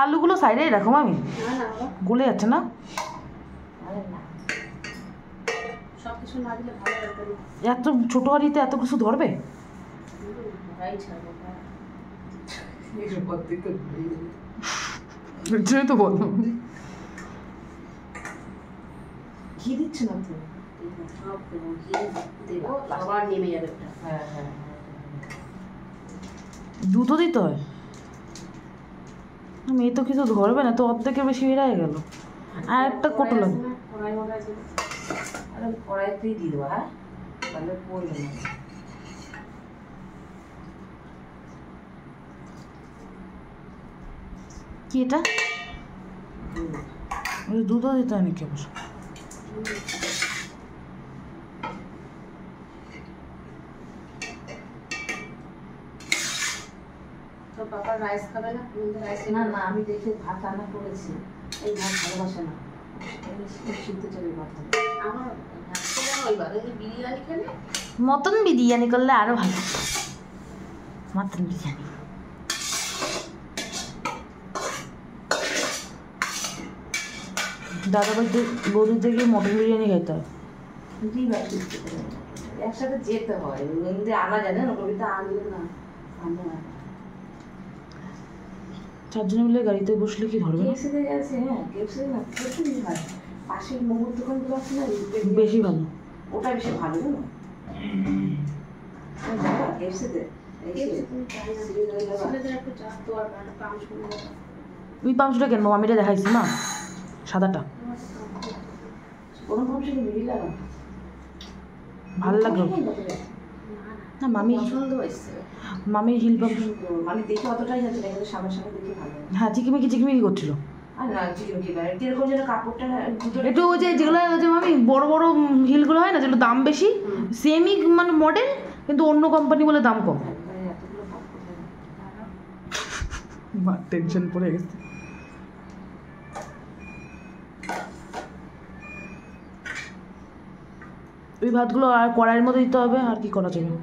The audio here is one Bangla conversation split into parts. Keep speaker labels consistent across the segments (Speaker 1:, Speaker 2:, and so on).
Speaker 1: আলুগুলো সাইডেই রাখো আমি, গলে যাচ্ছে না? এত ছোট হাঁড়িতে এত কিছু ধরবে? তো বলো
Speaker 2: ঘি দিচ্ছে না তো, আবার নেমে যাবে। হ্যাঁ হ্যাঁ,
Speaker 1: দুটো দিতে হয়। মেয়ে তো কিছু ধরবে না তো, অর্ধেকের বেশি বেড়ে গেল। আর একটা কত লাগে?
Speaker 2: কড়াইতেই দিয়ে দেবো। হ্যাঁ, তাহলে পড়বে না।
Speaker 1: কি এটা? দুধও দিতে হয় নাকি? অবশ্য
Speaker 2: তো পাপা রাইস খাবে না? না না, আমি দেখে ভাত রান্না করেছি, এই ভাত ভালোবাসে না, সিদ্ধ চালের ভাত হবে। আমার বিরিয়ানি খেলে
Speaker 1: মটন বিরিয়ানি করলে আরো ভালো। মটন বিরিয়ানি দাদা বাড়িতে বৌদিতে গিয়ে মটন বিরিয়ানি খাইতে হয়।
Speaker 2: একসাথে যেতে হয়, আনা যায় না, কবিতা আনলে না, আনলে না।
Speaker 1: চারজনে মিলে গাড়িতে বসলে কি ধরবে?
Speaker 2: কেএফসিতে গেছে। হ্যাঁ, কেএফসি না, কেএফসি ভালো। পাশের মোমোর দোকানগুলো আছে না,
Speaker 1: বেশি ভালো,
Speaker 2: ওটা বেশি ভালো জানো। কেএফসিতে
Speaker 1: ওই পাংশটা কেন মামিটা দেখাইছি মা, সাদাটা
Speaker 2: কোনো পাংশ মিলি লাগা
Speaker 1: ভালো লাগলো না। মামি হিল পাম্প
Speaker 2: মানে দেখে অতটাই যাচ্ছে না, কিন্তু সামনে সামনে দেখে ভালো।
Speaker 1: হ্যাঁ, চিকিমিকি চিকিমিকি করছিল।
Speaker 2: আর না চিকিমিকি না, এরকম যেন কাপড়টা
Speaker 1: একটু ওই যে যেগুলো যে মামি বড় বড় হিলগুলো হয় না, যেগুলো দাম বেশি, সেমই মানে মডেল কিন্তু অন্য কোম্পানি বলে দাম কম। টেনশন পড়ে গেছে। ওই ভাতগুলো আর কড়াইয়ের মধ্যে দিতে হবে, আর কি করা যাবে?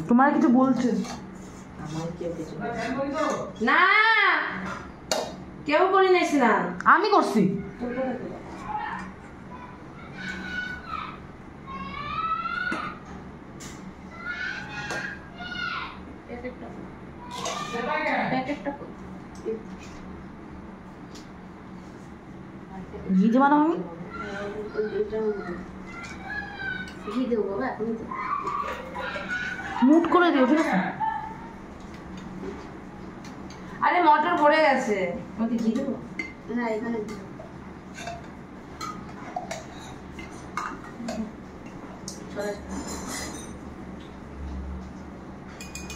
Speaker 1: তোমার কিছু বলছে
Speaker 2: না, কেউ করি নাই স্নান,
Speaker 1: আমি করছি। ঘি দেবা না আমি?
Speaker 2: ঘি দেবো বাবা, এখন
Speaker 1: মুট করে দিও, ঠিক আছে?
Speaker 2: আরে মটর পড়ে গেছে, আমাকে ঘি দেবো না এখানে।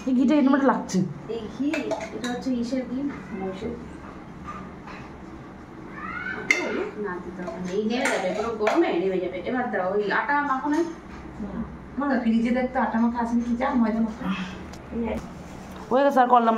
Speaker 1: এই ঘিটা এর মধ্যে লাগছে।
Speaker 2: এই ঘি এটা হচ্ছে ইসের ঘি, মহিষের। না দিতে হবে, এই নেমে যাবে, পুরো গরমে নেমে যাবে। এবার দাও, ওই আটা মাখো নাই? না, ফ্রিজে দেখতো আটা মাখা আছে কি, যা ময়দা মাখা।
Speaker 1: হয়ে গেছে, আর করলাম।